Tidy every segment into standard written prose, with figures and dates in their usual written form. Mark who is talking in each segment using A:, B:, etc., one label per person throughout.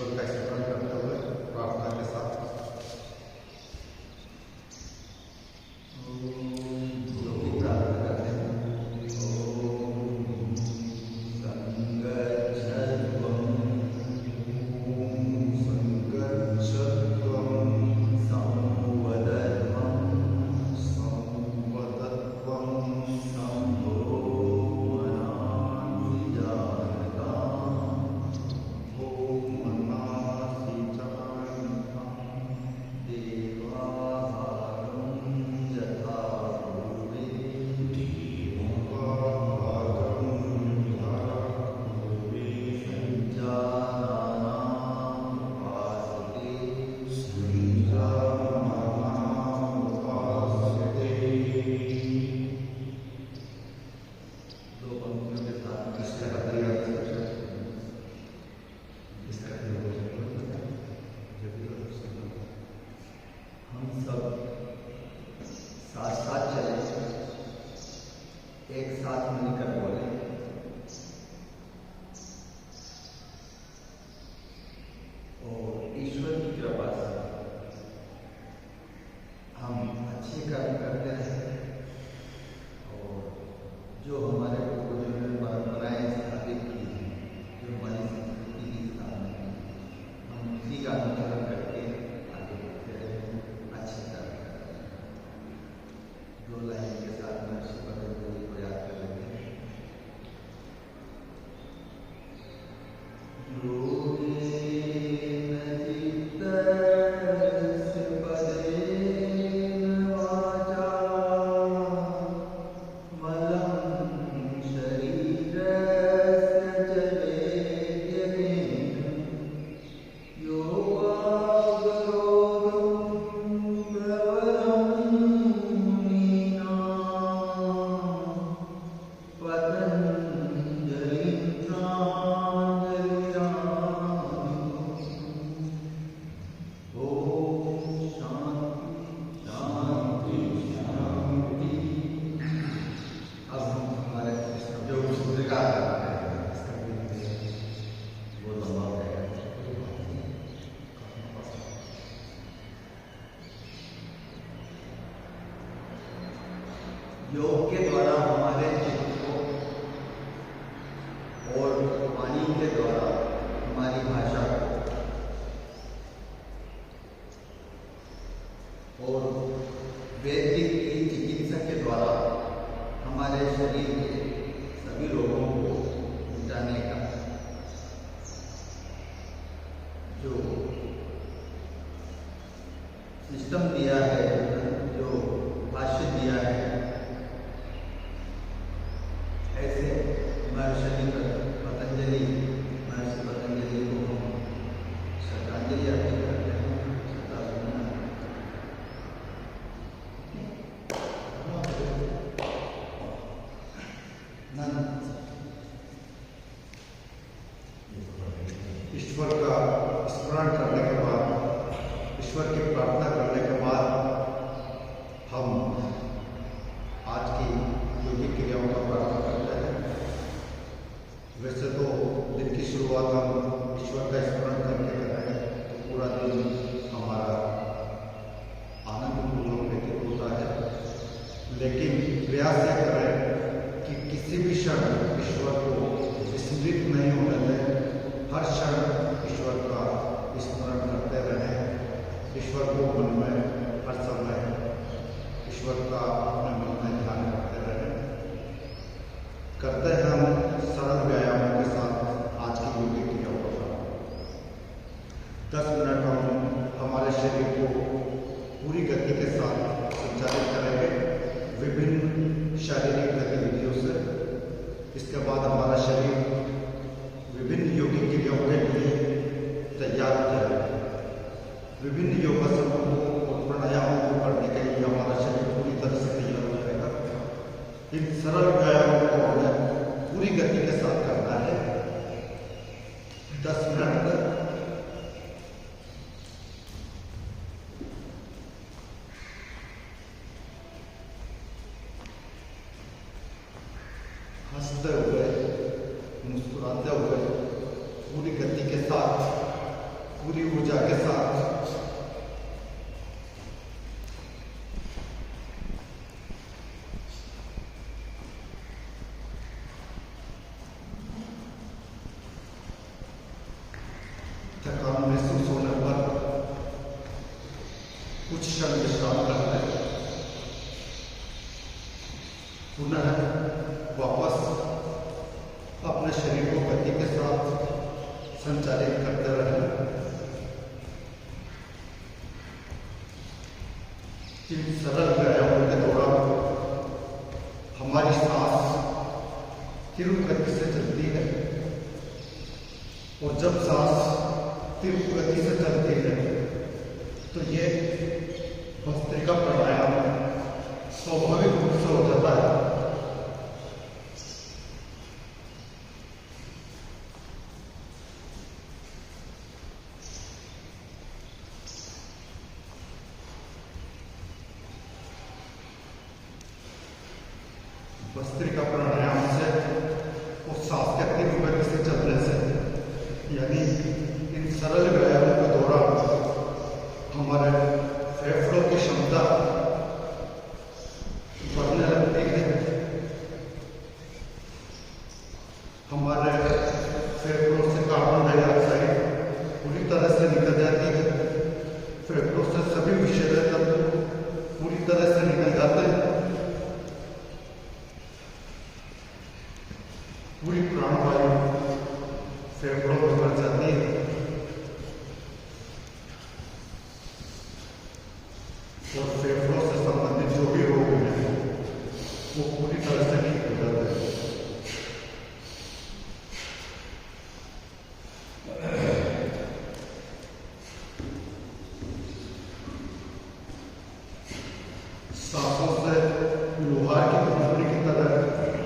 A: ईश्वर का स्मरण करते हुए प्रार्थना के साथ एक साथ मिलकर बोले। और ईश्वर की कृपा से हम अच्छे कर्म करते रहे और जो हमारे पूर्वजों ने परंपराएं स्थापित की हैं, जो हमारी संस्कृति की स्थापना की, हम उसी का अनुसरण करके आगे बढ़ते रहे, अच्छे कर्म करते रहे। दो लाइन के साथ महर्षि पतंजलि को याद कर लेते हैं। योग के द्वारा हमारे चित्त को और वाणी के द्वारा हमारी भाषा को और वैदिक की चिकित्सा के द्वारा हमारे शरीर के सभी रोगों को मिटाने का जो सिस्टम दिया है, जो भाष्य दिया है, ऐसे महर्षि पतंजलि को हम श्रद्धांजलि अर्पित करते हैं। ईश्वर का स्मरण करने के बाद, ईश्वर की प्रार्थना करने के बाद हम आज की योगिक क्रियाओं का प्रारंभ करते हैं। वैसे तो दिन की शुरुआत हम ईश्वर का स्मरण करके करते हैं तो पूरा दिन हमारा आनंदपूर्वक व्यतीत होता है, लेकिन प्रयास यह करें कि किसी भी क्षण ईश्वर को स्मृत नहीं होने दें। हर क्षण ईश्वर का स्मरण करते रहें, ईश्वर को मन में हर समय ईश्वर का अपने मन में ध्यान करते रहें। करते हैं हम सरल व्यायामों के साथ आज की योगिक क्रियाओं का। 10 मिनट हम हमारे शरीर को पूरी गति के साथ संचालित करेंगे विभिन्न शारीरिक गतिविधियों से। इसके बाद हमारा शरीर विभिन्न योगिक क्रियाओं के लिए तैयार हो जाएगा। विभिन्न योगासनों को और प्राणायामों को करने के लिए हमारा शरीर पूरी तरह से तैयार हो जाएगा। इन सरल व्यायामों को हमें पूरी गति के साथ करना है 10 मिनट तक। हंसते हुए, मुस्कुराते हुए, पूरी गति के साथ ऊर्जा के साथ थकान महसूस होने पर कुछ क्षण विश्राम करते हैं, पुनः वापस अपने शरीर को गति के साथ संचालित करते रहें। इन सरल व्यायामों के दौरान हमारी सांस तीव्र गति से चलती है और जब सांस तीव्र गति से चलती है तो ये भस्त्रिका प्राणायाम स्वाभाविक रूप से हो जाता है। भस्त्रिका प्राणायाम से और सांस के तीव्र गति से चलने से, यानी इन सरल व्यायामों के दौरान हमारे फेफड़ों की क्षमता बढ़ने लगती है, हमारे फेफड़ों से कार्बन डाइऑक्साइड पूरी तरह से निकल जाती है, फेफड़ों से सभी विषैले तत्व पूरी तरह से निकल जाते हैं, पूरी प्राणवायु फेफड़ों में भर जाती है और फेफड़ों से संबंधित जो भी रोग हैं वो पूरी तरह से ठीक हो जाते हैं। सांसों से लोहार की कंपनी की तरह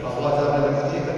A: आवाज आने लगती है।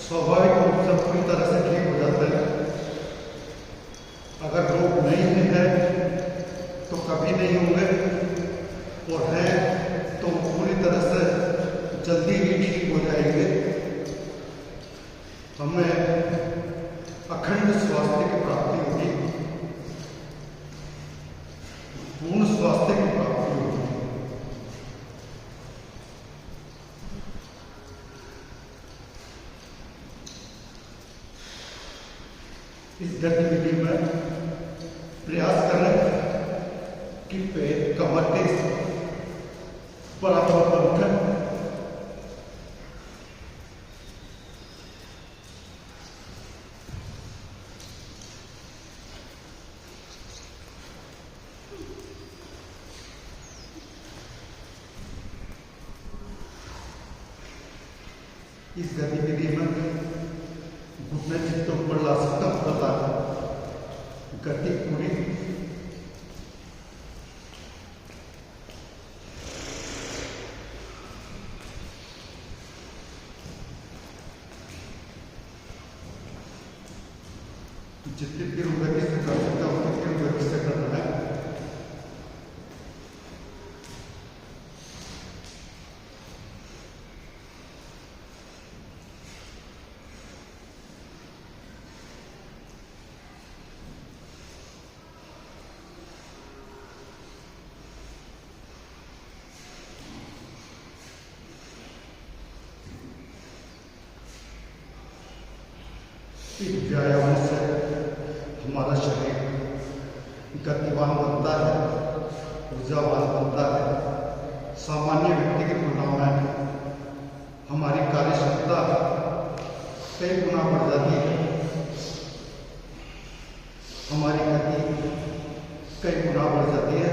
A: स्वाभाविक रूप से पूरी तरह से ठीक हो जाते हैं। अगर रोग नहीं है तो कभी नहीं होंगे और हैं तो पूरी तरह से जल्दी ही ठीक हो जाएंगे। हमें अखंड स्वास्थ्य की प्राप्ति होगी, पूर्ण स्वास्थ्य की प्राप्ति होगी। इस गतिविधि में प्रयास करें कि पैर कमर के बराबर बनकर इस गतिविधि में घुटने चित्तों पर ला सकता है। गति पूरी जितनी तीव्र गति से कर सकता है उतनी तीव्र गति से करना है। इस व्यायाम से हमारा शरीर गतिवान बनता है, ऊर्जावान बनता है। सामान्य व्यक्ति की तुलना में हमारी कार्य क्षमता कई गुना बढ़ जाती है, हमारी गति कई गुना बढ़ जाती है।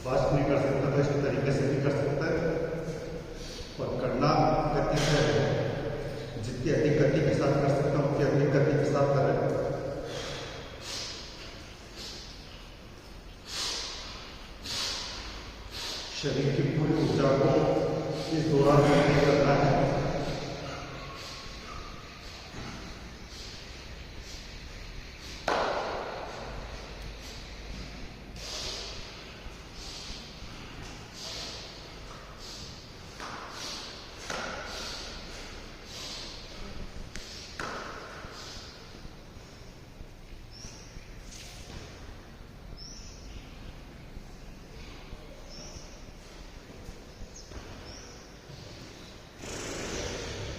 A: फास्ट नहीं कर सकता तो इस तरीके से भी कर सकता है, और करना गति से जितनी अधिक गति के साथ कर सकता हूँ उतनी अधिक गति के साथ करें। शरीर की पूरी ऊर्जा को इस दौरान सक्रिय करना है।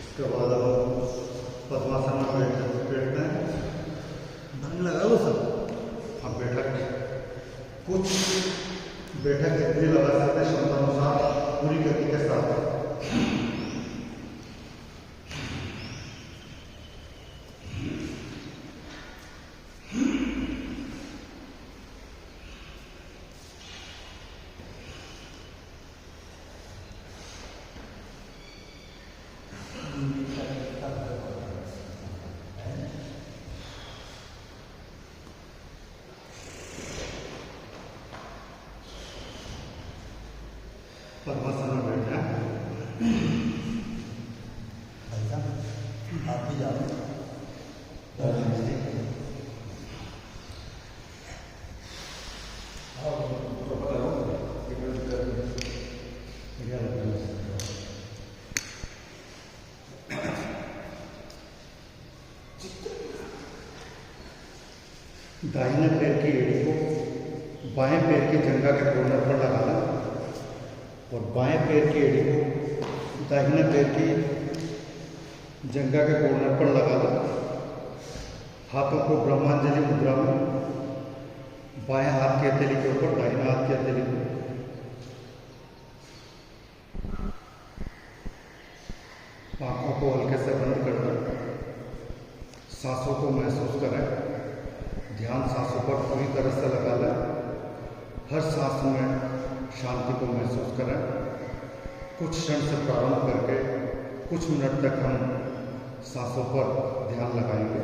A: इसके बाद हम पद्मासन में बैठते हैं।
B: ढंग लगाओ सब।
A: हम बैठक कुछ बैठक जितनी लगा सकते हैं क्षमता अनुसार पूरी गति के साथ। पद्मासन में बैठना है।
B: आप भी जाओ।
A: दाहिने पैर की एड़ी को बाएं पैर की जंघा के कॉर्नर पर लगाना। बाएं पैर की एड़ी को दाहिने पैर की जंघा के कॉर्नर पर लगा लें। हाथों को ब्रह्मांजलि मुद्रा में, बाएं हाथ की हथेली के ऊपर दाहिने हाथ की हथेली को, आंखों को हल्के से बंद कर दें। सांसों को महसूस करें। ध्यान सांसों पर पूरी तरह से लगा लें। हर सांस में शांति को महसूस करें। कुछ क्षण से प्रारंभ करके कुछ मिनट तक हम सांसों पर ध्यान लगाएंगे।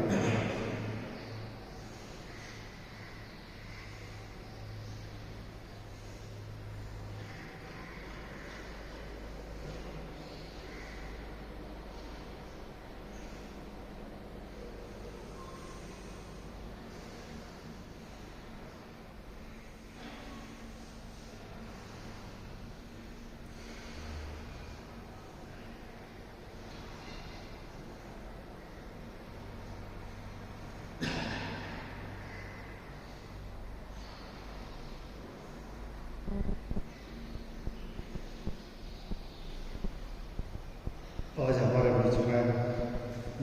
A: आज हमारे बीच में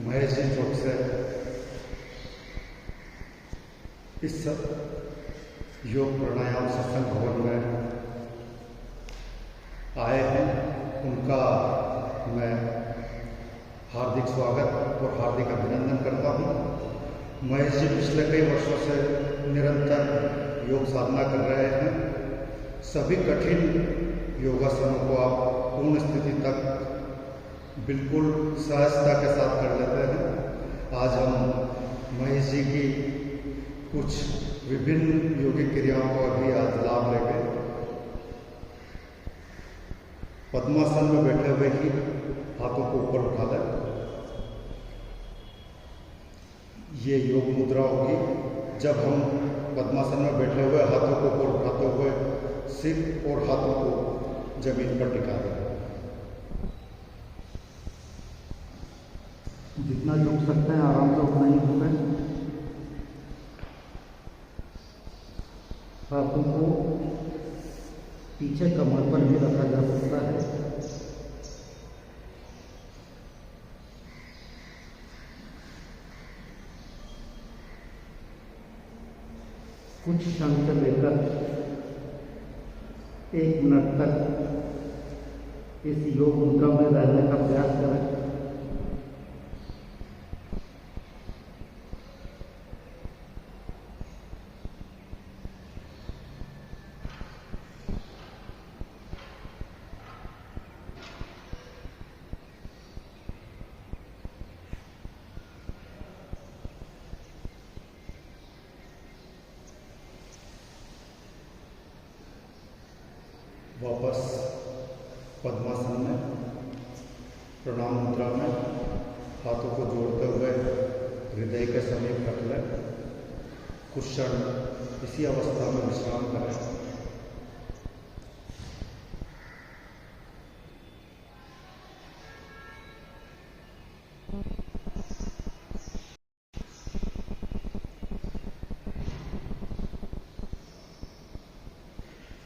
A: महेश जी चौक से इस योग प्राणायाम सत्संग भवन में आए हैं। उनका मैं हार्दिक स्वागत और हार्दिक अभिनंदन करता हूँ। महेश जी पिछले कई वर्षों से निरंतर योग साधना कर रहे हैं। सभी कठिन योगासनों को आप पूर्ण स्थिति तक बिल्कुल सहजता के साथ कर लेते हैं। आज हम महेश जी की कुछ विभिन्न योगिक क्रियाओं को अभी आज लाभ लेंगे। पद्मासन में बैठे हुए ही हाथों को ऊपर उठा लें। ये योग मुद्रा होगी जब हम पद्मासन में बैठे हुए हाथों को ऊपर उठाते हुए सिर और हाथों को जमीन पर टिका दें। जितना झुक सकते हैं आराम से उतना ही झुकें। हाथों को पीछे कमर पर भी रखा जा सकता है। कुछ क्षण से लेकर 1 मिनट तक इस योग मुद्रा में रहने का प्रयास करें। वापस पद्मासन में प्रणाम मुद्रा में हाथों को जोड़ते हुए हृदय के समीप रख लें। कुछ क्षण इसी अवस्था में विश्राम करें।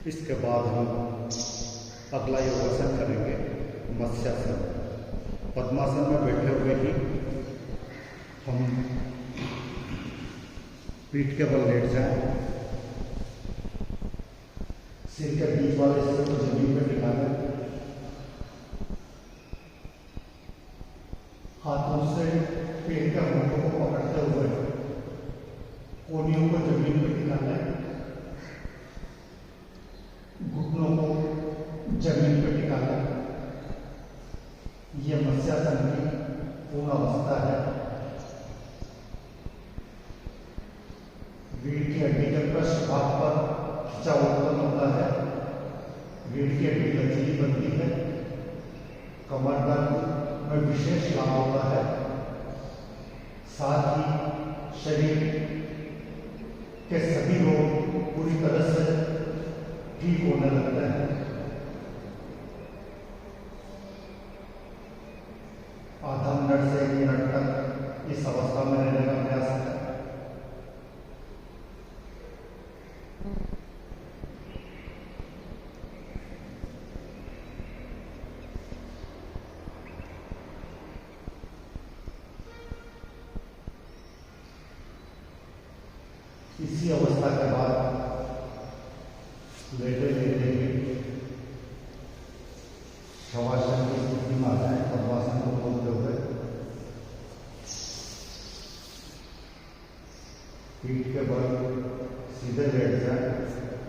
A: इसके बाद हम अगला योगासन करेंगे, मत्स्यासन। पद्मासन में बैठे हुए ही हम पीठ के बल लेट जाएं। सिर के बीच वाले हिस्से को जमीन पर टिका दें। हाथों से पेट के मुंडों को पकड़ते हुए कोहनियों को जमीन पर टिका दें। घुटनों को जमीन पर टिका लें। यह मत्स्यासन की पूर्ण अवस्था है। रीढ़ की हड्डी के पृष्ठ भाग पर खिंचाव उत्पन्न होता है। रीढ़ की हड्डी लचीली बनती है। कमर दर्द में विशेष लाभ होता है। साथ ही शरीर के सभी रोग पूरी तरह से ठीक होने लगते हैं। आधा मिनट से 1 मिनट तक इस अवस्था में रहने का प्रयास करें। इसी अवस्था के बाद लेटे लेटे ही शवासन की स्थिति में आ जाए। पद्मासन को बोलते हुए पीठ के बल सीधे लेट जाए,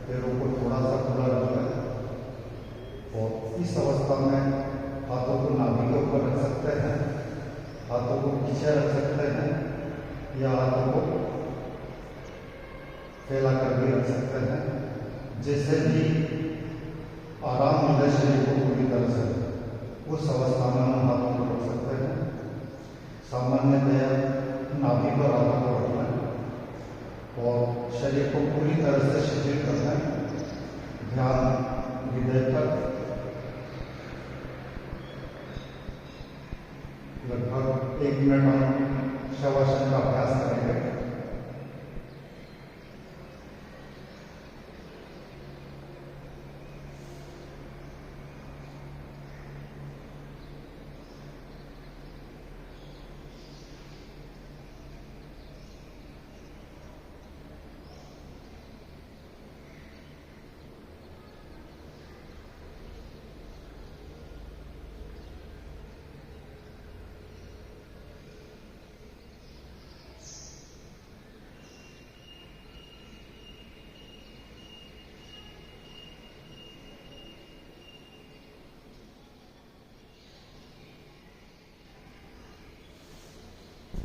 A: पैरों को थोड़ा सा खुला रखें और इस अवस्था में हाथों को नाभि के ऊपर रख सकते हैं, हाथों को पीछे रख सकते हैं या हाथों को फैला कर भी रख सकते हैं। जैसे भी आराम मिले शरीर को पूरी तरह से, उस अवस्था में हम हाथों को रख सकते हैं। सामान्यतया नाभि पर हाथों को रखना और शरीर को पूरी तरह से शिथिल करना, ध्यान हृदय तक लगभग 1 मिनट हम शवासन का अभ्यास करेंगे।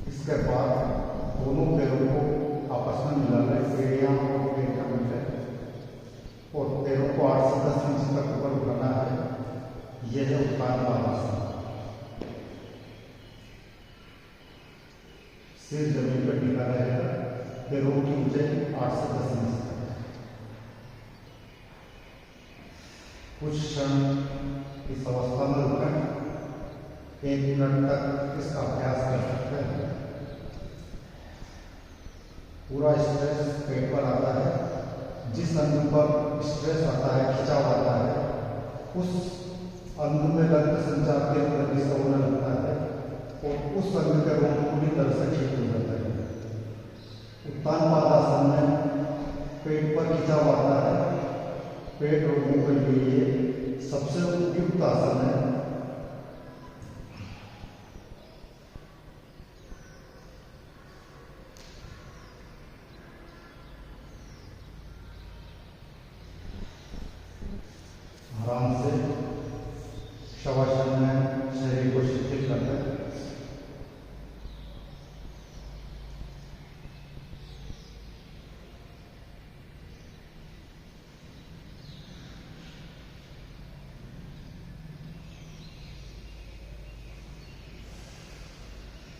A: इसके बाद दोनों पैरों को आपस में मिला लें, एड़ियां और पेट का मिले और पैरों को 8 से 10 इंच तक ऊपर उठाना है। यह है उत्तान पादासन। सिर जमीन पर टिका रहेगा, पैरों की ऊंचाई 8 से 10 इंच तक। कुछ क्षण इस अवस्था में रुकें, 1 मिनट तक इसका अभ्यास कर सकते हैं। पूरा स्ट्रेस पेट पर आता है। जिस अंग पर स्ट्रेस आता है, खिंचाव आता है, उस अंग में रक्त संचार के गति से होने लगता है और उस अंग के रोग पूरी तरह से ठीक हो जाता है। उत्तान पादासन में पेट पर खिंचाव आता है। पेट रोगों के लिए सबसे उपयुक्त आसन है। आराम से शवासन में शरीर को शिथिल करते हैं।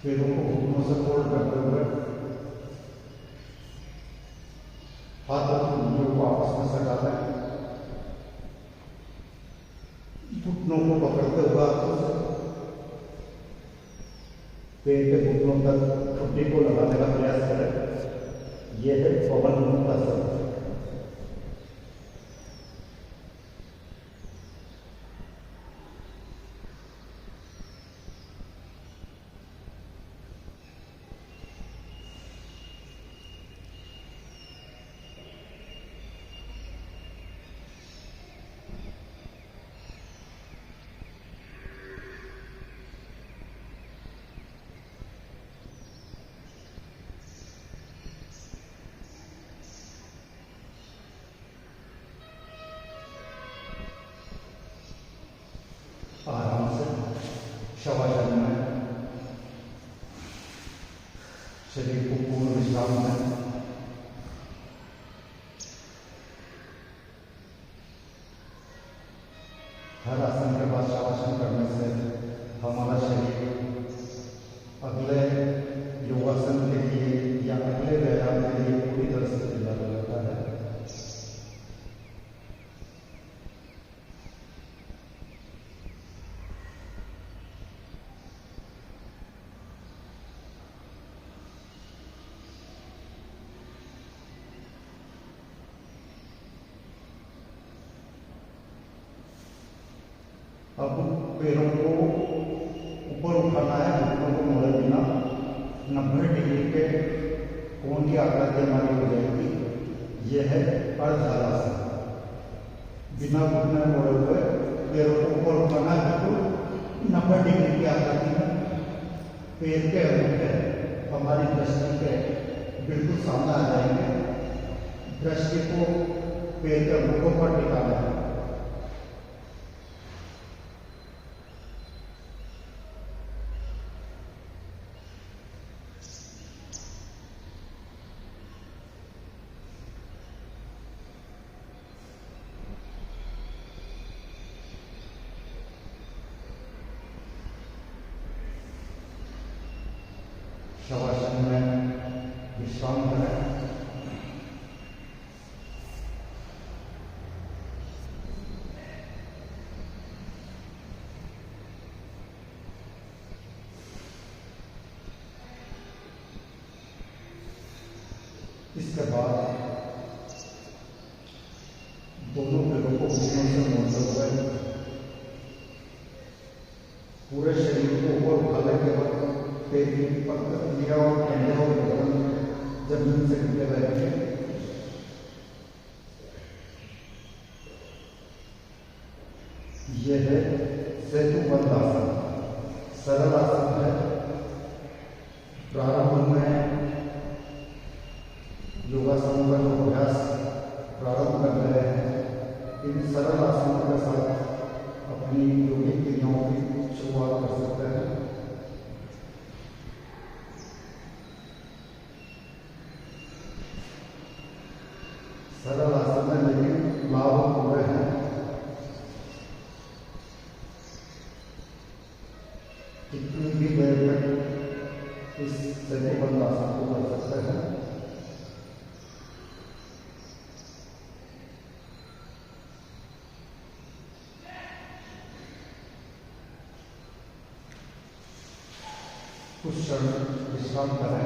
A: पैरों को घुटनों से फोल्ड करते हुए हाथों की उंगलियों को आपस में सटा दें। घुटनों को पकड़ते हुए हाथों से पैर के घुटनों तक ठुड्डी को लगाने का प्रयास करें। यह है पवन मुक्त आसन। आराम से शवासन में शरीर को पूर्ण विश्राम में हर आसन के बाद शवासन करने से हमारा शरीर अगले योगासन के लिए या अगले व्यायाम के लिए पूरी तरह से तैयार हो जाता है। अब पैरों को ऊपर उठाना है, घुटनों को मोड़े बिना 90 डिग्री के कोण की आकृति हमारी हो जाएगी। यह है अर्धहलासन। बिना घुटने मोड़े हुए पैरों को ऊपर उठाना, बिल्कुल 90 डिग्री की आकृति में पैर के अंगूठे हमारी दृष्टि के बिल्कुल सामने आ जाएंगे। दृष्टि को पैर के अंगूठों पर टिकाना है। शवासन में विश्राम करें। इसके बाद दोनों पैरों को घुटनों से मोड़ते हुए पूरे शरीर को ऊपर उठाने के बाद पैर की पकड़िया और कंधे और गर्दन जमीन से टिके रहेंगे। यह है सेतुबंध आसन, सरल आसन है। प्रारंभ में योगासनों का जो अभ्यास प्रारंभ कर रहे हैं, इन सरल आसनों के साथ अपनी योगिक क्रियाओं की शुरुआत कर सकते हैं। सरल आसन में लेकिन लाभ पूरे हैं। कितनी भी देर तक इस सेतुबंध आसन को कर सकते हैं। कुछ क्षण विश्राम करें।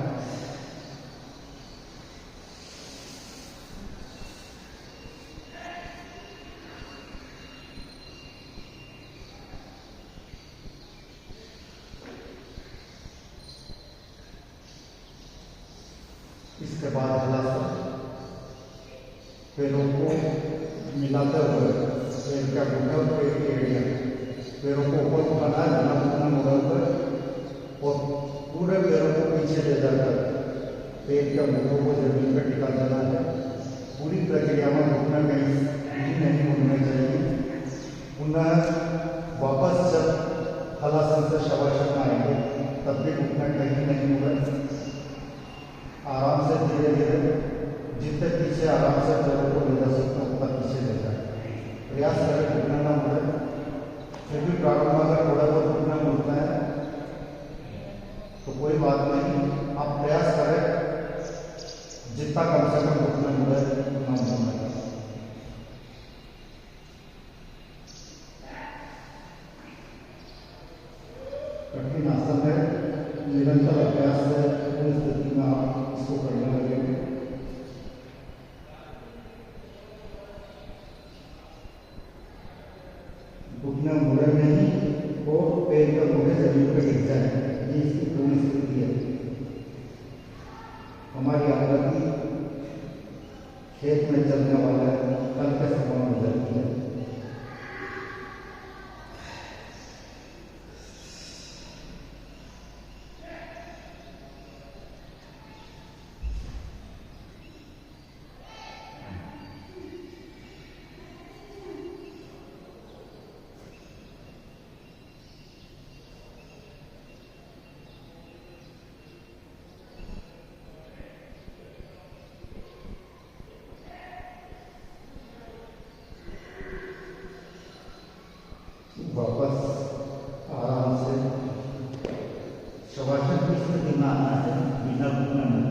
A: इसके बाद हलासन, पैरों को मिलाते हुए पैर का घुटना और पैर की एड़ियां, पैरों को ऊपर उठाना है बिना घुटना मोड़े हुए और पूरे पैरों को पीछे ले जाकर पैर के अंगूठों को जमीन पर टिका देना है। पूरी प्रक्रिया में घुटना कहीं भी नहीं मुड़ना चाहिए। पुनः वापस जब हलासन से शवासन में आएंगे तब भी घुटना कहीं नहीं मुड़े। आराम से धीरे धीरे जितने पीछे आराम से पैरों को ले जा सकते उतना पीछे ले जाए। प्रयास करें घुटना ना मुड़े। फिर भी प्रारंभ में अगर थोड़ा बहुत घुटना मुड़ता है तो कोई बात नहीं, आप प्रयास करें जितना कम से कम घुटना मुड़े उतना मुड़ना। कठिन आसन है, निरंतर अभ्यास से पूरी स्थिति में आप इसको करने लगेंगे। घुटने मुड़े नहीं और पैर के मुड़े जमीन पर गिर जाए, ये इसकी पूरी स्थिति है। हमारी आकृति खेत में चलने वाला कल के समान हो जाती है। वापस आराम से शवासन की स्थिति में आना है बिना घुटने में।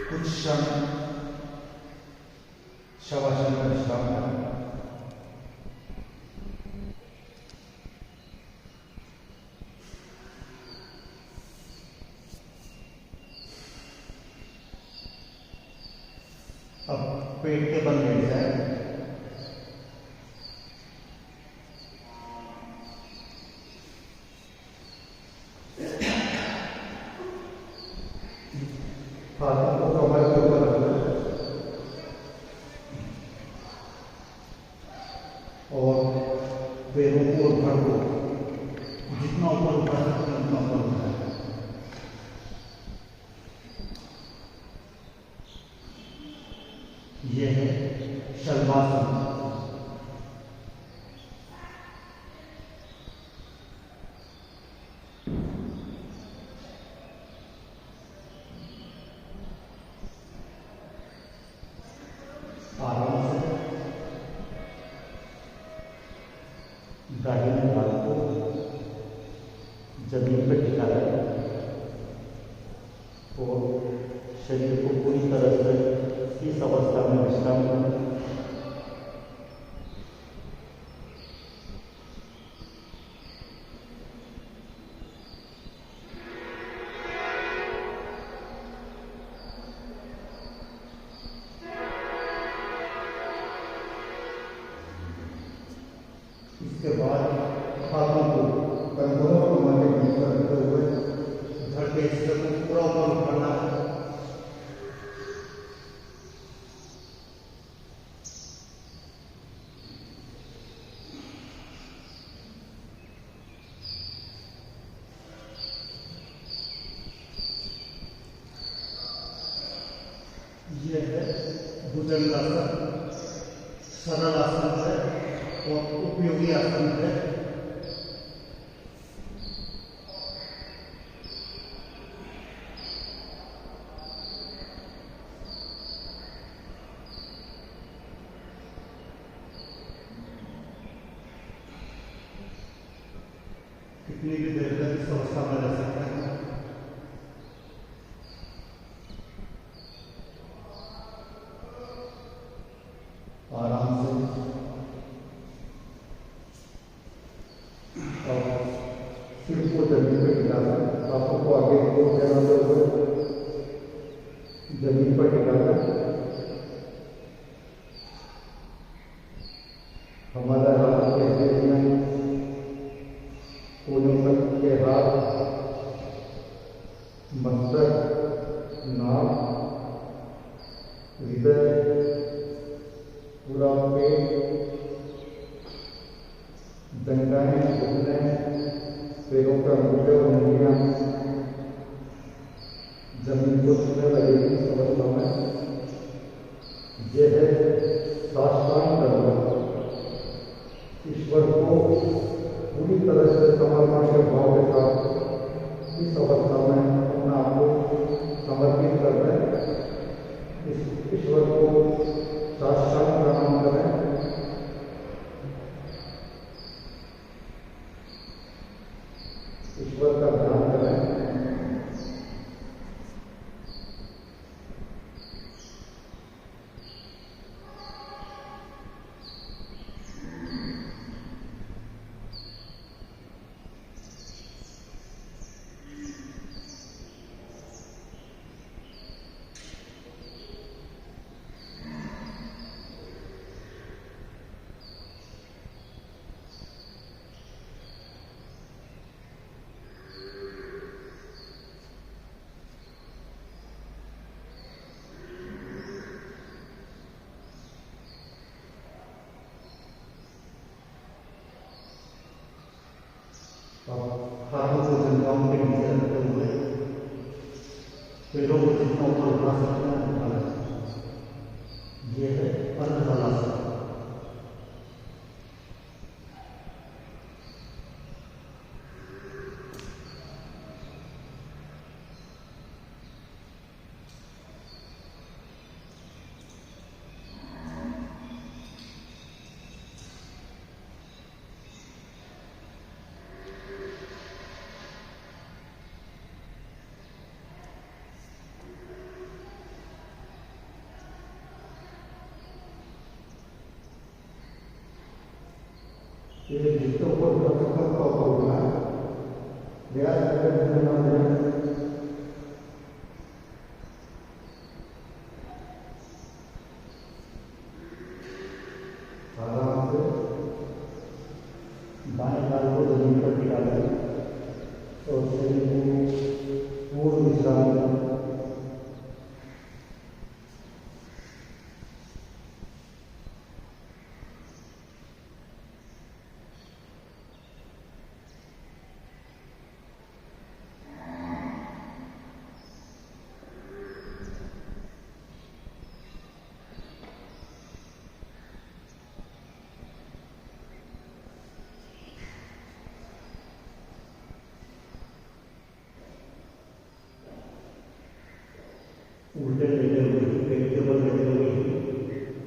A: कुछ क्षण शवासन का विश्राम करें। अब पेट के बल लेट जाए। हाथों को कमर के ऊपर रखना और पैरों को और घर को जितना ऊपर उठा सकते हैं उतना ऊपर उठाएं। यह है शलभासन। आराम से दाहिने हाथ को जमीन पर टिका रखें और शरीर को पूरी तरह से इस अवस्था में विश्राम करें। इसके बाद हाथों को कंधों और कमर के बीच में रखते हुए धड़ के हिस्से को पूरा ऊपर उठाना है। यह है भुजंगासन। सरल आसन है और उपयोगी आसन है। कितनी भी देर तक इस अवस्था में रह सकते हैं। आराम से और सिर को जमीन पर टिकाना, हाथों को आगे की ओर फैलाते हुए जमीन पर टिकाना। हमारा हाथ के हथेलियां, कोनों तक के हाथ, मस्तक, नाक, हृदय, पूरा पेट, जंघाएं, घुटने, पैरों का अंगूठे और उंगलियां जमीन को छूने लगेगी इस अवस्था में। यह है साष्टांग दंडवत। ईश्वर को पूरी तरह से समर्पण के भाव के साथ इस अवस्था में अपना आप को समर्पित कर दें। इस ईश्वर को साष्टांग प्रणाम करें। ईश्वर का ध्यान करें। हाथों को जंघाओं के नीचे रखते हुए पेड़ों को जितना ऊपर उठा सकते हैं उठा लें। यह है अर्धहलासन। ये जितने ऊपर उठा सकता है ऊपर उठना है। प्रयास करके आराम से बाएं काल को जमीन पर टिका दें और शरीर को पूर्ण विश्राम दें।
B: उल्टे लेटे हुए पेट के बल लेटे हुए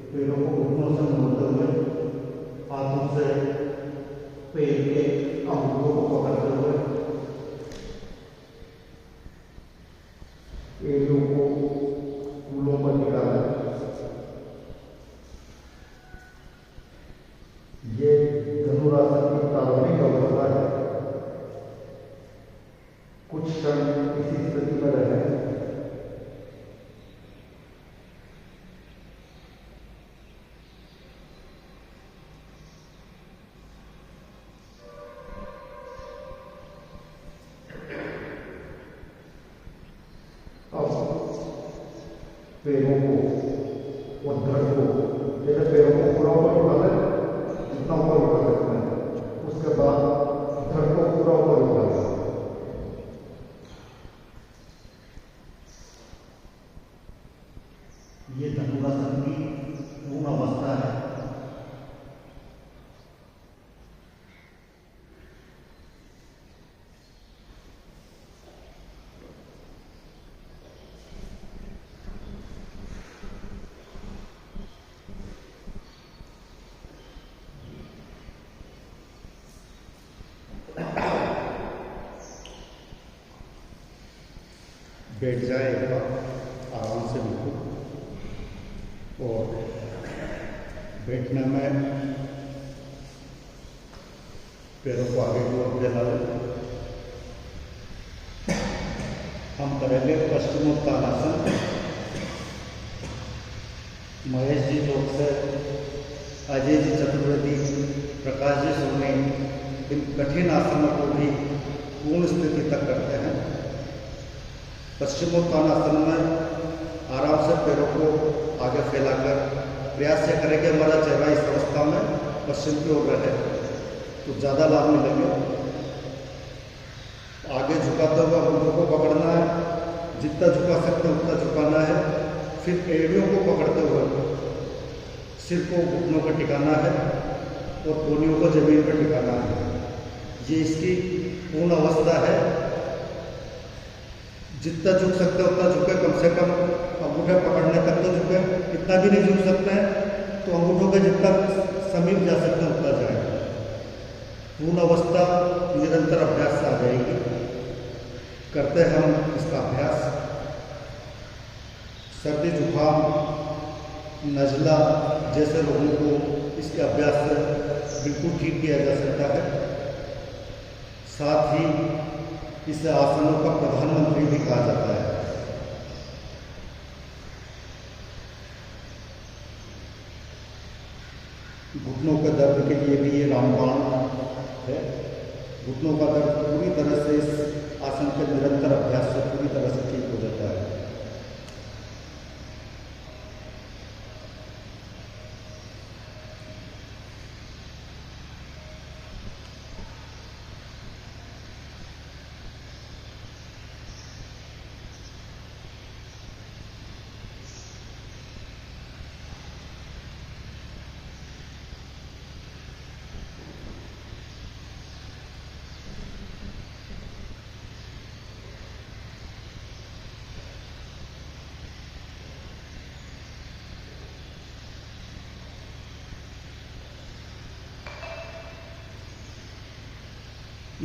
B: पैरों को घुटनों से मोड़ते हुए हाथों से पैर के अंगूठों को पकड़ते हुए एड़ियों को कूलों पर निकाला। ये धनुरासन की प्रारंभिक अवस्था है। कुछ क्षण इसी स्थिति में रहे। पैरों को और धड़ को, जैसे पैरों को पूरा ऊपर उठा लें, जितना ऊपर उठा सकते हैं, उसके बाद धड़ को पूरा ऊपर उठा लें। ये धनुरासन की पूर्ण अवस्था है।
A: बैठ जाए एक बार आराम से बिल्कुल, और बैठने में पैरों को आगे की ओर फैला लें। हम करेंगे पश्चिमोत्तानासन। महेश जी लोग से, अजय जी चतुर्वेदी, प्रकाश जी सोनी इन कठिन आसनों को भी पूर्ण स्थिति तक करते हैं। पश्चिमोत्तानासन में आराम से पैरों को आगे फैलाकर प्रयास से करेंगे हमारा चेहरा इस अवस्था में पश्चिम की ओर रहे तो ज़्यादा लाभ मिलेंगे। आगे झुकाते हुए अंगूठों को पकड़ना है, जितना झुका सकते हैं उतना झुकाना है। फिर एड़ियों को पकड़ते हुए सिर को घुटनों पर टिकाना है और कोहनियों को जमीन पर टिकाना है। ये इसकी पूर्ण अवस्था है। जितना झुक सकते हैं उतना झुके, कम से कम अंगूठे पकड़ने तक तो झुके। इतना भी नहीं झुक सकते हैं तो अंगूठों के जितना समीप जा सकते हैं उतना जाए। पूर्ण अवस्था निरंतर अभ्यास से आ जाएगी। करते हैं हम इसका अभ्यास। सर्दी जुकाम, नज़ला जैसे रोगों को इसके अभ्यास से बिल्कुल ठीक किया जा सकता है। साथ ही इसे आसनों का प्रधानमंत्री भी कहा जाता है। घुटनों के दर्द के लिए भी ये रामबाण है। घुटनों का दर्द पूरी तरह से इस आसन के निरंतर अभ्यास से पूरी तरह से ठीक हो जाता है।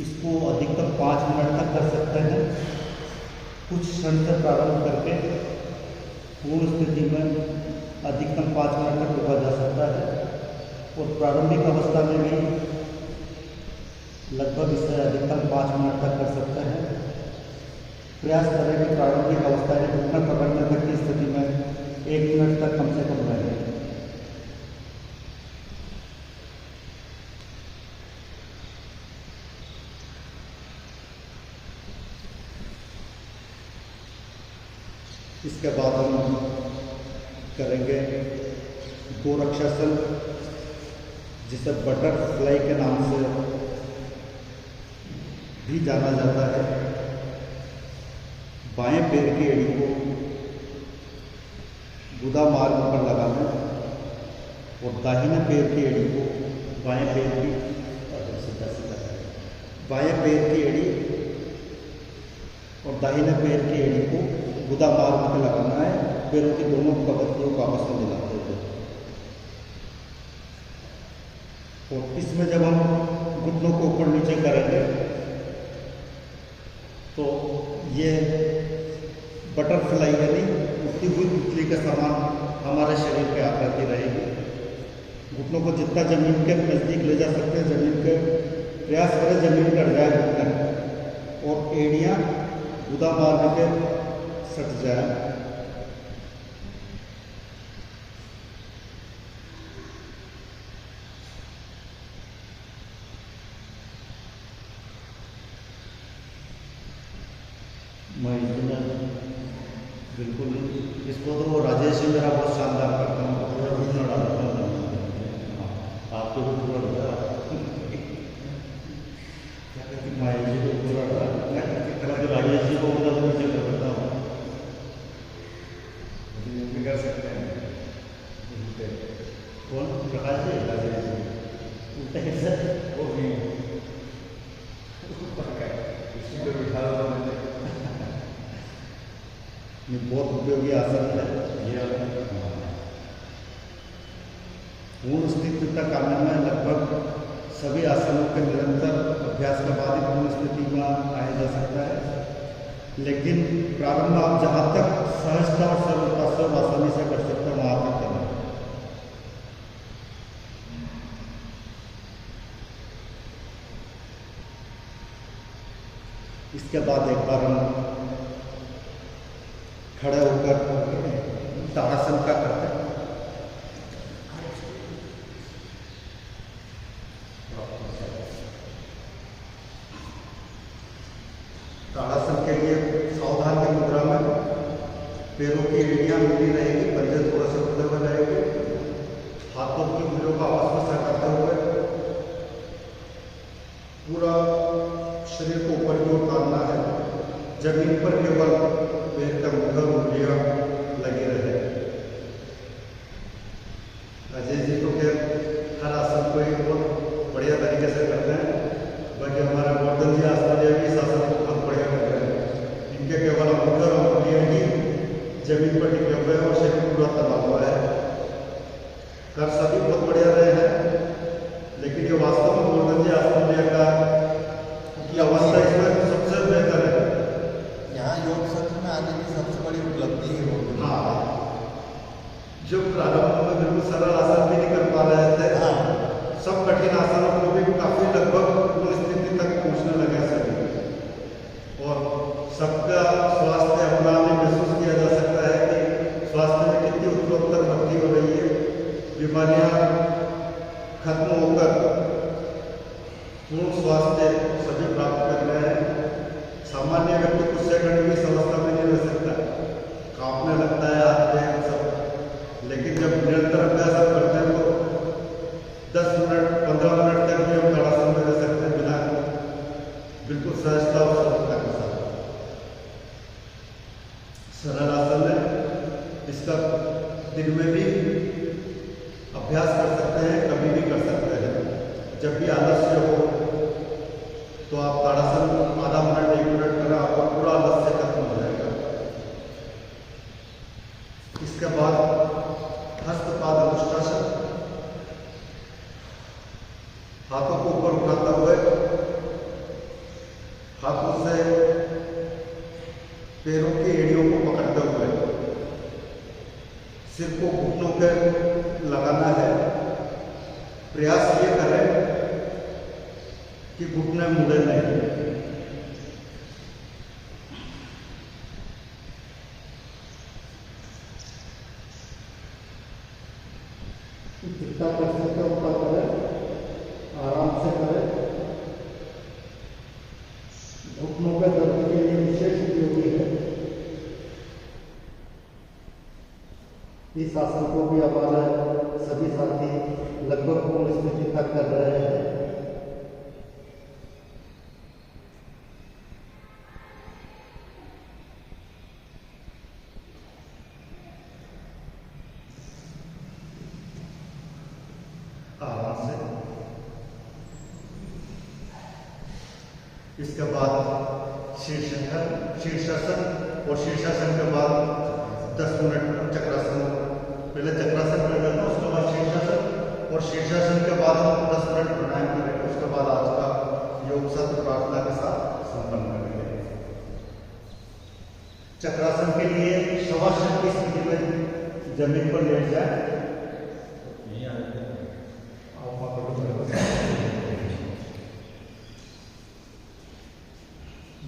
A: इसको अधिकतम 5 मिनट तक कर सकते हैं। कुछ क्षण से प्रारंभ करके पूर्ण स्थिति में अधिकतम 5 मिनट तक रोका जा सकता है और प्रारंभिक अवस्था में भी लगभग इसे अधिकतम 5 मिनट तक कर सकते हैं। प्रयास करें कि प्रारंभिक अवस्था में घुटना पकड़ने तक की स्थिति में 1 मिनट तक कम से कम रहे। इसके बाद हम करेंगे गोरक्षासन, जिसे बटरफ्लाई के नाम से भी जाना जाता है। बाएं पैर की एड़ी को गुदा मार्ग पर लगाना और दाहिने पैर की एड़ी को बाएं पैर की बाएं पैर की एड़ी और दाहिने पैर की एड़ी को गुदा मार के लगाना है, पैरों की दोनों कबत्तियों को आपस में मिलाते हुए। और इसमें जब हम घुटनों को ऊपर नीचे करेंगे तो ये बटरफ्लाई यानी उठती हुई तितली के समान हमारे शरीर पे आकृति रहेगी। घुटनों को जितना जमीन के नज़दीक ले जा सकते हैं, जमीन के प्रयास करें जमीन कट जाए घुटने, और एड़ियाँ गुदा मारने के सट जाए। मैं इतना बिल्कुल इसको तो राजेश जी मेरा बहुत शानदार करता हूँ, पूरा घुटना डालता हूँ। आपको भी पूरा डाला क्या कहती माया जी को पूरा डाला, राजेश जी को उधर नीचे करता हूँ। कर सकते हैं कौन? प्रकाश जी, राजेश जी उल्टे कैसे वो भी इसी पे बिठा दो। ये बहुत उपयोगी आसन है। ये पूर्ण स्थिति तक आने में लगभग सभी आसनों के निरंतर अभ्यास के बाद ही पूर्ण स्थिति में आया जा सकता है, लेकिन प्रारंभ में आप जहाँ तक सहजता और सरलता से और आसानी से कर सकते हैं वहाँ तक करें। इसके बाद एक बार हम खड़े होकर ताड़ासन का करते हैं। ताड़ासन के लिए सावधान की मुद्रा में पैरों की एड़ियां मिली रहेगी, पंजे थोड़ा से खुले हुए रहेंगे, हाथों की उंगलियों को आपस में सरकाते हुए पूरा शरीर को ऊपर की ओर तानना है। जमीन पर केवल पैर का मुखर उंगलियां लगी रहे। अजय जी तो खैर हर आसन को एक बहुत बढ़िया तरीके से करते हैं, बाकी हमारा गोवर्धन जी आचार्य भी इस आसन को बहुत बढ़िया करते हैं। इनके केवल मुखर और उंगलियां ही जमीन पर टिके हुए हैं और शरीर पूरा तना हुआ है। कर सभी बहुत बढ़िया रहे हैं, लेकिन ये वास्तव में गोवर्धन जी आचार्य का की अवस्था इसमें सबसे बेहतर है।
C: यहाँ योग सत्र में आने की सबसे बड़ी उपलब्धि है वो।
A: हाँ, जो प्रारंभ में बिल्कुल सरल आसन भी नहीं कर पा रहे थे, सब कठिन आसनों को भी काफी लगभग पूर्ण स्थिति तक पहुंचने लगे सभी। और सबका स्वास्थ्य अपना भी महसूस किया जा सकता है कि स्वास्थ्य में कितनी उत्तरोत्तर वृद्धि हो रही है। बीमारियां खत्म होकर पूर्ण स्वास्थ्य सभी प्राप्त कर रहे हैं। सामान्य व्यक्ति कुछ सेकंड भी इस अवस्था में नहीं रह सकता, कांपने लगता है हाथ पैर सब। लेकिन जब निरंतर अभ्यास आप करते हैं तो 10 मिनट 15 मिनट तक भी हम ताड़ासन में रह सकते हैं बिना बिल्कुल सहजता और सरलता के साथ। सरल आसन है, इसका दिन में भी अभ्यास कर सकते हैं, कभी भी कर सकते हैं। जब भी आलस्य हो तो आप ताड़ासन आधा मिनट 1 मिनट करें, आपका पूरा आलस्य खत्म हो जाएगा। इसके बाद हस्तपाद अनुष्ठासन, हाथों को ऊपर उठाते हुए हाथों से पैरों की एड़ियों को पकड़ते हुए सिर को घुटनों पर लगाना है। प्रयास ये करें कि घुटने मुड़े नहीं। जितना कर सकते उतना करें, आराम से करें। घुटनों के दर्द के लिए विशेष उपयोगी है। इस आसन को भी हमारे सभी साथी लगभग पूर्ण स्थिति तक कर रहे हैं। आराम से। इसके बाद शीर्षासन और शीर्षासन के बाद 10 मिनट चक्रासन। पहले चक्रासन कर लेना, उसके बाद शीर्षासन, और शीर्षासन के बाद 10 मिनट प्राणायाम करेंगे। उसके बाद आज का योग सत्र प्रार्थना के साथ संपन्न करेंगे। चक्रासन के लिए शवासन की स्थिति में जमीन पर लेट जाए।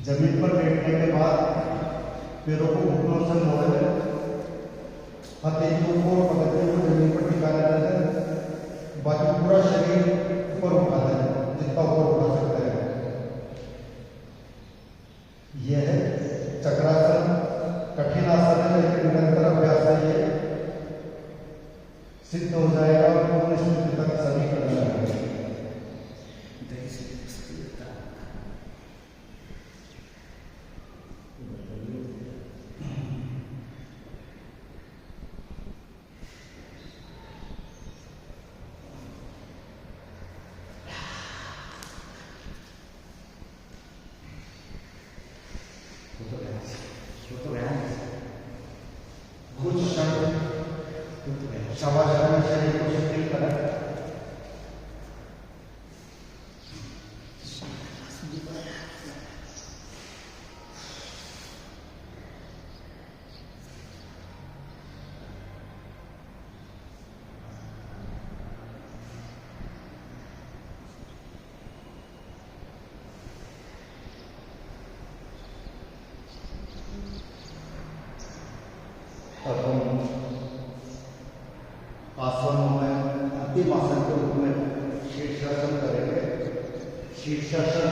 A: जमीन पर लेटने के बाद पैरों को घुटनों से मोड़ लें, हथेलियों को और पगड़ियों को जमीन पर टिका लेते हैं, बाकी पूरा शरीर ऊपर उठा दें जितना ऊपर उठा सकते हैं। यह है चक्रासन। कठिन आसन है लेकिन निरंतर अभ्यास से ये सिद्ध हो जाएगा और पूर्ण स्थिति तक सभी करना है। कुछ क्षण शवासन शरीर को शिथिल करें। अब हम आसनों में अंतिम आसन के रूप में शीर्षासन करेंगे। शीर्षासन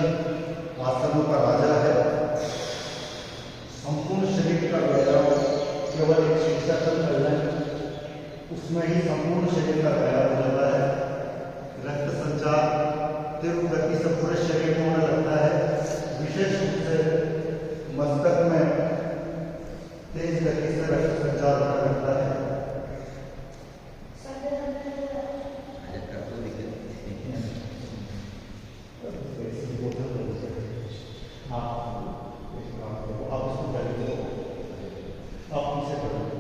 A: आसनों का राजा है। संपूर्ण शरीर का व्यायाम केवल एक शीर्षासन कर लें, उसमें ही संपूर्ण शरीर का व्यायाम हो जाता है। रक्त संचार तीव्र गति से पूरे शरीर में होने लगता है। विशेष रूप से मस्तक में तेज गति से रक्त संचार होने लगता है। आप उसको करेंगे, आप उनसे करेंगे,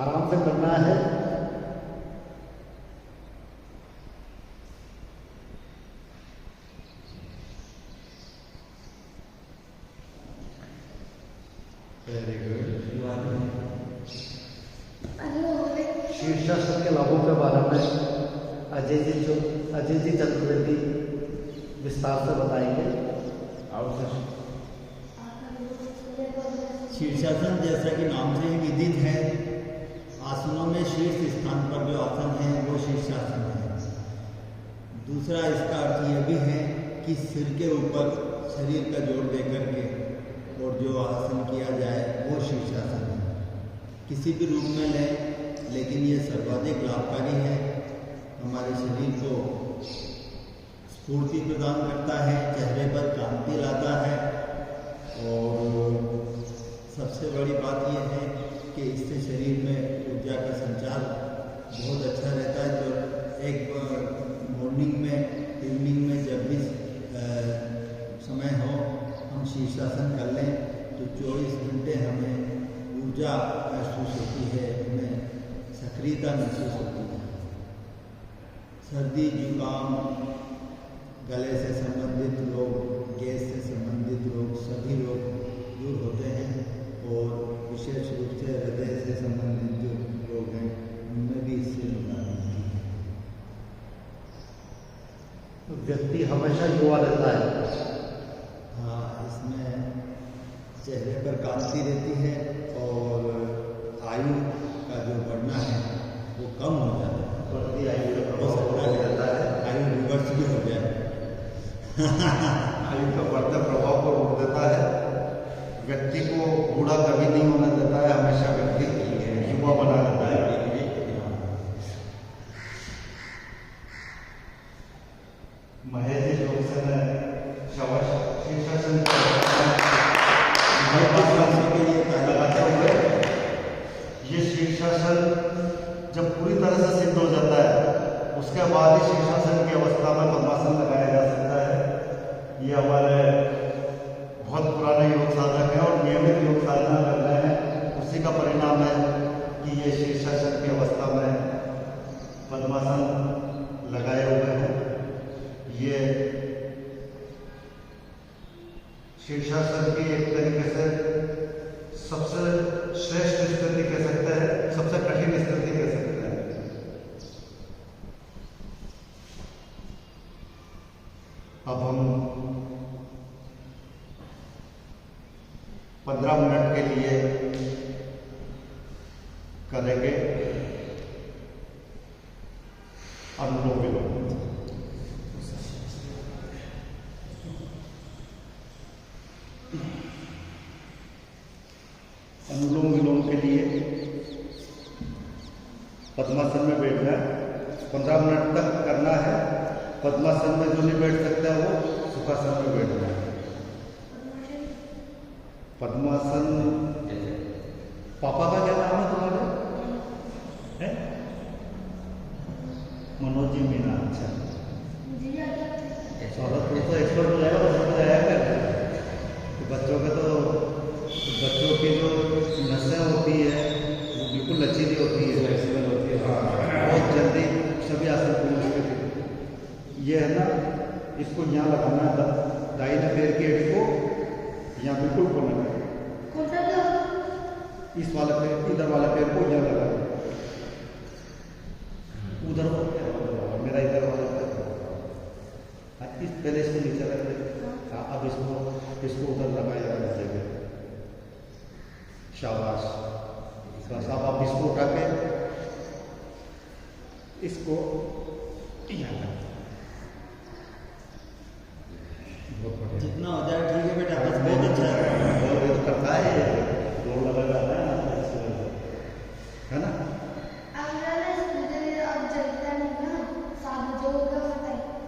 A: आराम से करना है। Very good. शीर्षासन के लाभों के बारे में अजय जी चतुर्वेदी विस्तार से बताएंगे।
C: शीर्षासन जैसा कि नाम से ही विदित है, आसनों में शीर्ष स्थान पर जो आसन है वो शीर्षासन है। दूसरा इसका अर्थ यह भी है कि सिर के ऊपर शरीर का जोर देकर के और जो आसन किया जाए वो शीर्षासन है। किसी भी रूप में लें, लेकिन ये सर्वाधिक लाभकारी है। हमारे शरीर को स्फूर्ति प्रदान करता है, चेहरे पर कांति लाता है, और सबसे बड़ी बात यह है कि इससे शरीर में ऊर्जा का संचार बहुत अच्छा रहता है। तो एक मॉर्निंग में, इवनिंग में जब भी समय हो हम शीर्षासन कर लें तो 24 घंटे हमें ऊर्जा महसूस होती है, हमें सक्रियता महसूस होती है। सर्दी, जुकाम, गले से संबंधित रोग, गैस से संबंधित रोग, सभी रोग दूर होते हैं। और विशेष रूप से हृदय से संबंधित जो रोग हैं उनमें भी इससे निदान मिलती है।
B: तो व्यक्ति हमेशा युवा रहता है।
C: हाँ, इसमें चेहरे पर कांति रहती है और आयु का जो बढ़ना है वो कम हो जाता है।
A: बढ़ती आयु का
C: हो सकता है आयु रिवर्स भी हो जाए।
A: आयु का बढ़ता प्रभाव को रोक देता है। व्यक्ति को बूढ़ा कभी नहीं होने देता है, हमेशा व्यक्ति युवा बना देता है। महेश जी लोग से शवासन पद्मासन
C: के लिए
A: लगाते हुए ये शीर्षासन जब पूरी तरह से सिद्ध हो जाता है उसके बाद ही शीर्षासन की अवस्था में पद्मासन लगाया जा सकता है। ये हमारे बहुत पुराने योग साधक हैं और नियमित योग साधना कर रहे हैं, उसी का परिणाम है कि ये शीर्षासन की अवस्था में पद्मासन लगाए हुए हैं। ये शीर्षासन की एक तरीके से सबसे श्रेष्ठ स्थिति कह सकते हैं, सबसे कठिन स्थिति कह सकते हैं। अब हम 15 मिनट के लिए करेंगे अनुलोम विलोम। अनुलोम विलोम के लिए पद्मासन में बैठना है, 15 मिनट तक करना है। पद्मासन में जो नहीं बैठ सकता वो सुखासन में बैठना है। पद्मासन, पापा का क्या नाम है तुम्हारे? है मनोज जी मीना। अच्छा चलो तू तो एक्सपर्ट हो जाएगा, तो समझ आया कर। बच्चों का तो बच्चों की जो नसें होती है वो बिल्कुल लचीली होती है, फ्लेक्सिबल होती है, बहुत जल्दी सभी आसन पूर्ण करती है। ये है ना, इसको यहाँ लगाना है, दाहिने पैर की एड़ी को यहाँ बिल्कुल खोलना है, इस वाले पैर, इधर वाले पैर को यहाँ लगाना है, उधर मेरा इधर वाला पैर, इस पहले इसको नीचे रख दे। अब इसको उधर लगाया जाएगा। शाबाश। बस अब आप इसको उठा के इसको
C: जितना हो जाए ठीक है बेटा, बस बहुत अच्छा है।
A: करता है, जोर लगा जाता है ना।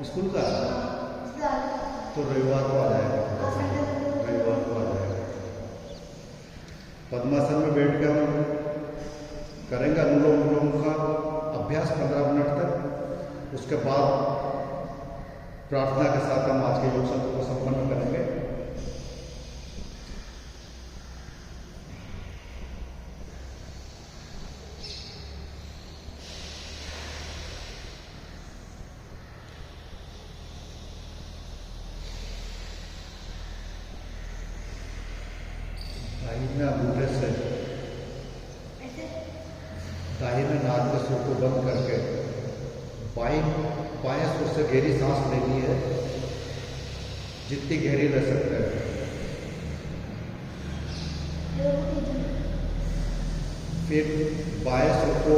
A: स्कूल का तो रविवार को आ जाएगा, रविवार को आ जाएगा। पद्मासन में बैठ के हम करेंगे अनुलोम विलोम का अभ्यास 15 मिनट तक। उसके बाद प्रार्थना के साथ हम आज के योग सत्र को संपन्न करेंगे। दाहिने अंगूठे से दाहिने नाक के सुर को बंद करके बाएं सुर से गहरी सांस लेनी है, जितनी गहरी ले सकते हैं। फिर बाएं सुर को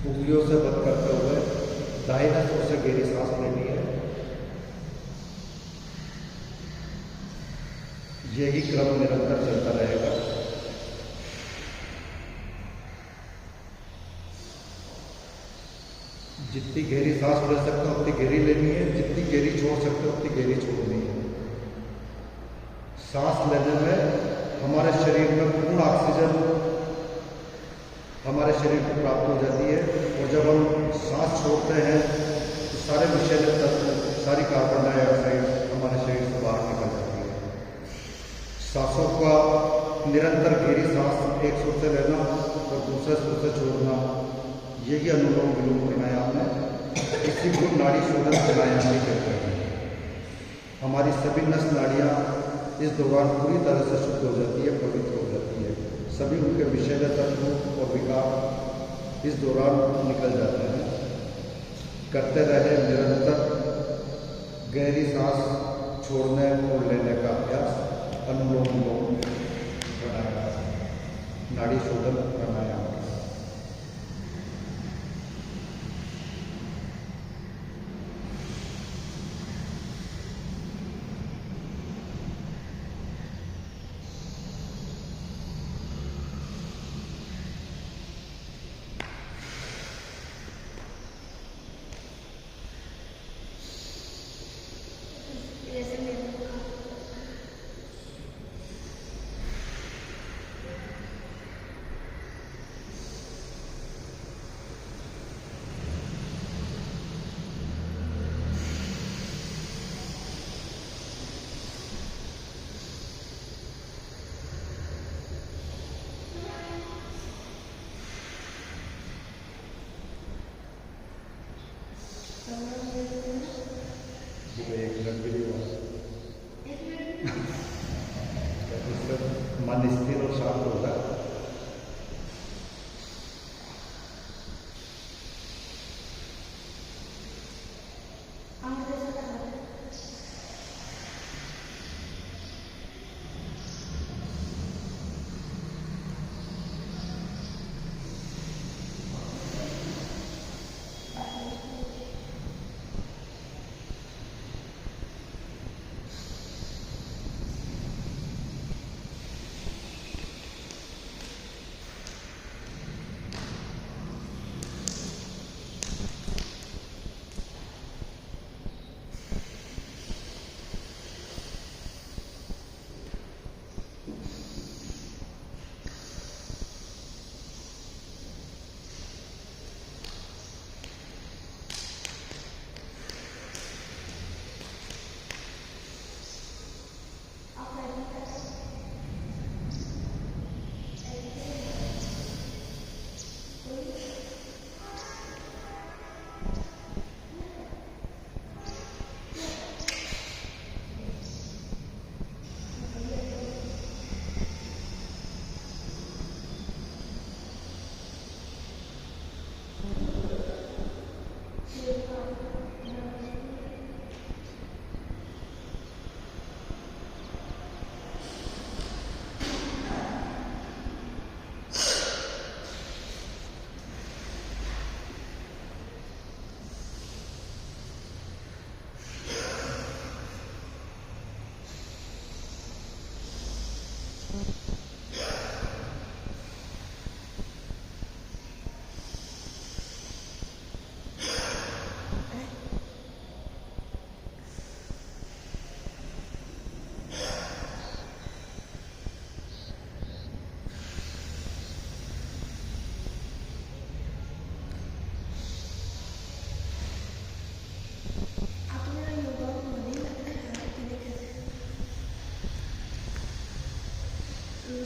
A: उंगलियों से बंद करते हुए दाहिने सुर से गहरी सांस लेनी है। यही क्रम निरंतर चलता रहेगा। जितनी गहरी सांस ले सकते हो उतनी गहरी लेनी है, जितनी गहरी छोड़ सकते हो उतनी गहरी छोड़नी है। सांस लेने में हमारे शरीर में पूर्ण ऑक्सीजन हमारे शरीर को प्राप्त हो जाती है, और जब हम सांस छोड़ते हैं तो सारे विषैले तत्व, सारी कार्बन डाइऑक्साइड हमारे शरीर से बाहर निकल जाती है। सांसों का निरंतर गहरी सांस एक सुर से लेना और दूसरे सुर से छोड़ना, यही अनुलोम विलोम प्राणायाम है। इसी को नाड़ी शोधन प्राणायाम भी कहते हैं। हमारी सभी नस नाड़ियाँ इस दौरान पूरी तरह से शुद्ध हो जाती है, पवित्र हो जाती है। सभी उनके विषैले तत्व और विकार इस दौरान निकल जाते हैं। करते रहे निरंतर गहरी सांस छोड़ने और लेने का अभ्यास अनुलोम विलोम प्राणायाम, नाड़ी शोधन प्राणायाम। मन स्थिर और शांत होगा।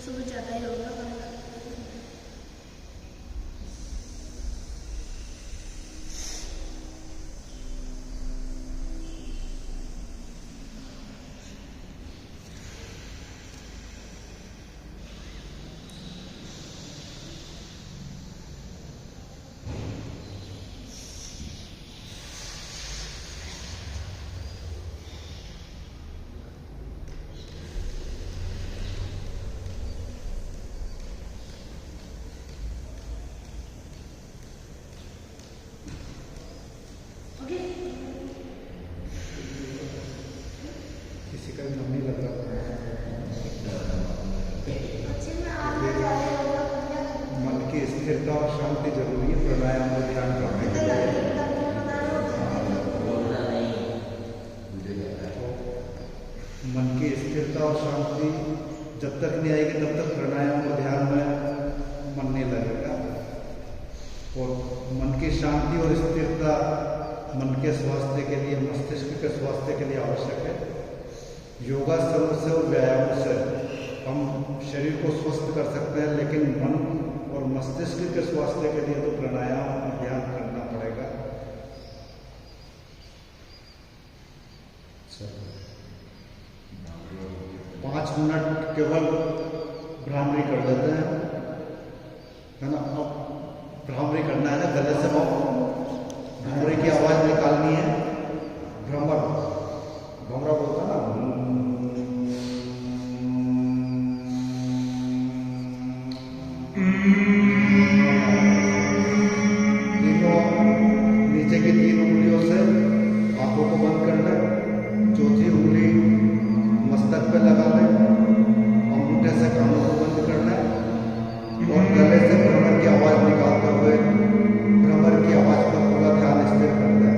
D: सुबह ज़्यादा ही होगा।
A: किसी का भी मन नहीं लग रहा। मन की स्थिरता और शांति जरूरी है प्राणायाम और ध्यान करने के लिए। मन की स्थिरता और शांति जब तक नहीं आएगी तब तक प्राणायाम और ध्यान में मन नहीं लगेगा। और मन की शांति और स्थिरता मन के स्वास्थ्य के लिए, मस्तिष्क के स्वास्थ्य के लिए आवश्यक है। योगासन से और व्यायाम से हम शरीर को स्वस्थ कर सकते हैं, लेकिन मन और मस्तिष्क के स्वास्थ्य के लिए तो प्राणायाम और ध्यान करना पड़ेगा। 5 मिनट केवल भ्रामरी कर देते हैं, है ना। अब भ्रामरी करना है ना, गले से भ्रामरी की आवाज निकालनी है। भ्रमर भ्रमरा बोलता है ना, तीनों नीचे की 3 उंगलियों से आंखों को बंद करना, चौथी उंगली मस्तक पे लगा लें, अंगूठे से कानों को बंद करना और गले से भ्रमर की आवाज निकालते हुए भ्रमर की आवाज पर पूरा ध्यान स्थिर करना है।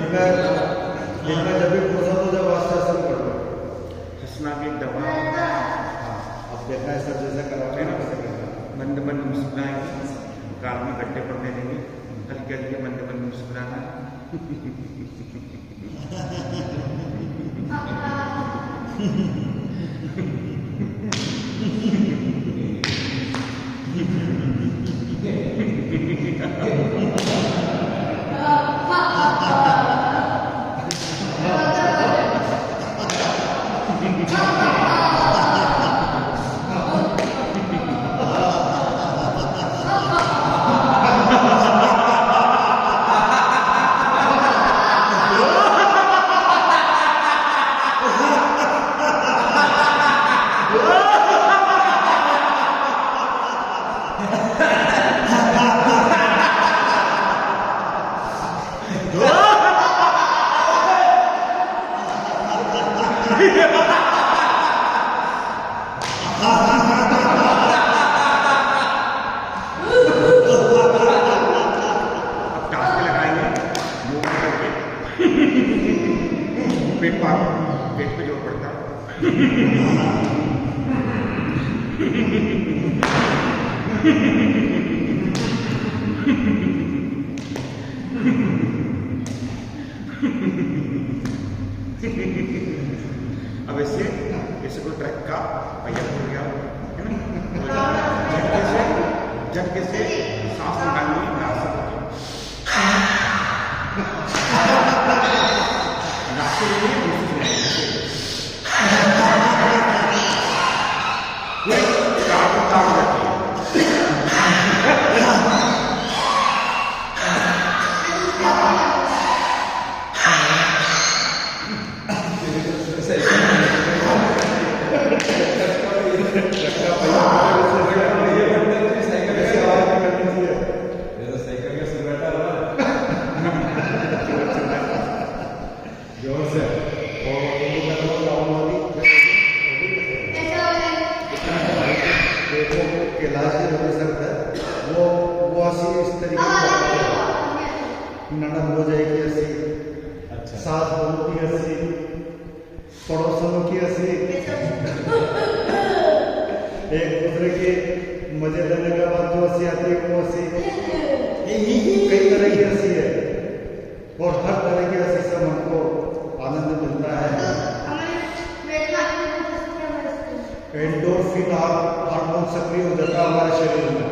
A: दिन में जब भी फुर्सत हो जब आश्वासन कर दो।
D: हंसना भी एक दवा
A: हाँ, अब देखना है सब जैसे कराते हैं ना वैसे करना।
D: मंद मंद मुस्कुराएंगे, गाल में गड्ढे पड़ने देंगे, हल्के हल्के मंद मंद मुस्कुराना। पेट पे जोर पड़ता अब ऐसे को ट्रक का पहिया खुल गया है ना, झटके से सांस निकालने की नासक होती ननद हो जाएगी ऐसी, सास बहू की हंसी, पड़ोसनों की हंसी, एक दूसरे के मजे लेने के बाद जो हंसी आती है वो हंसी, कई तरह की हंसी है और हर तरह की हंसी से मन को आनंद मिलता है। एंडोर्फिन हार्मोन सक्रिय हो जाता है हमारे शरीर में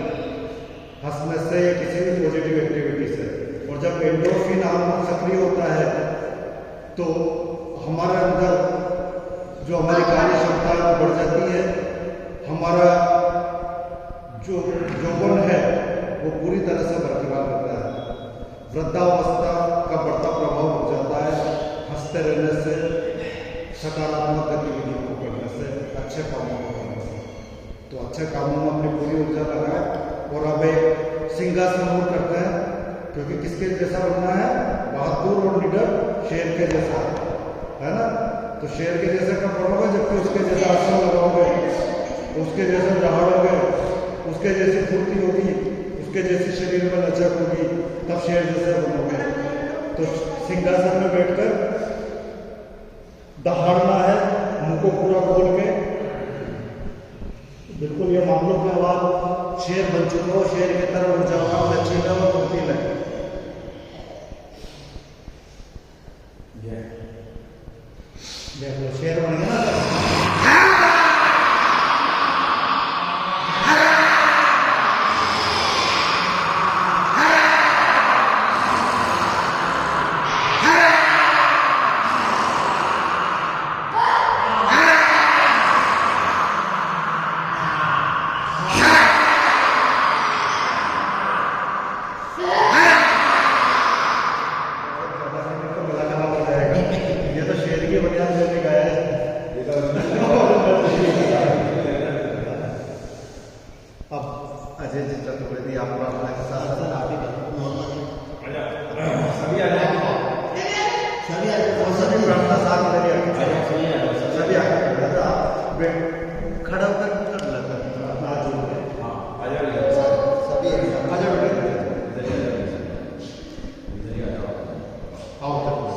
D: हंसने से या किसी भी पॉजिटिव एक्टिविटी से, और जब एंडोर्फिन हार्मोन सक्रिय होता है तो हमारे अंदर जो हमारी कार्य क्षमता है वो बढ़ जाती है, हमारा जो यौवन है वो पूरी तरह से बरकरार रहता है, वृद्धावस्था का बढ़ता प्रभाव हो जाता है हंसते रहने से, सकारात्मक गतिविधियों को करने से, अच्छे कामों को करने से। तो अच्छे कामों में अपनी पूरी ऊर्जा लगाए और अब एक सिंहासन करते हैं, क्योंकि किसके जैसा बनना है, बहादुर और निडर शेर के जैसा, है ना। तो शेर के जैसे कब बनोगे, जबकि उसके जैसा आसन लगाओगे, उसके जैसे दहाड़ोगे, उसके जैसी फुर्ती होगी, उसके जैसे शरीर में लचक होगी, तब शेर जैसे बनोगे। तो सिंहासन में बैठकर दहाड़ना है, मुंह को पूरा खोल के, बिल्कुल ये मान लो कि अब आप शेर बन चुके हो, शेर की तरह उठ जाओ, लचीला और फुर्तीला। देख लो शेर बन गया ना। खड़ा होकर आओ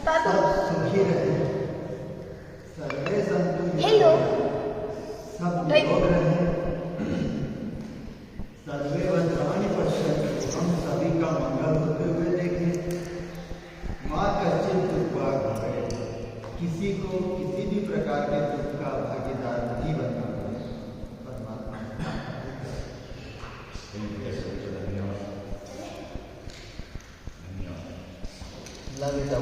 C: सब सुखी रहे, सर्वे संतु
E: हेलो।
C: सब निरोग रहे, सर्वे वज्राणि पश्यन्तु, हम सभी का मंगल होते हुए देखें। माँ कश्चित् दुर्भाग् भवेत्, किसी को किसी भी प्रकार के दुख का भागीदार नहीं बनना पड़े। परमात्मा लव इट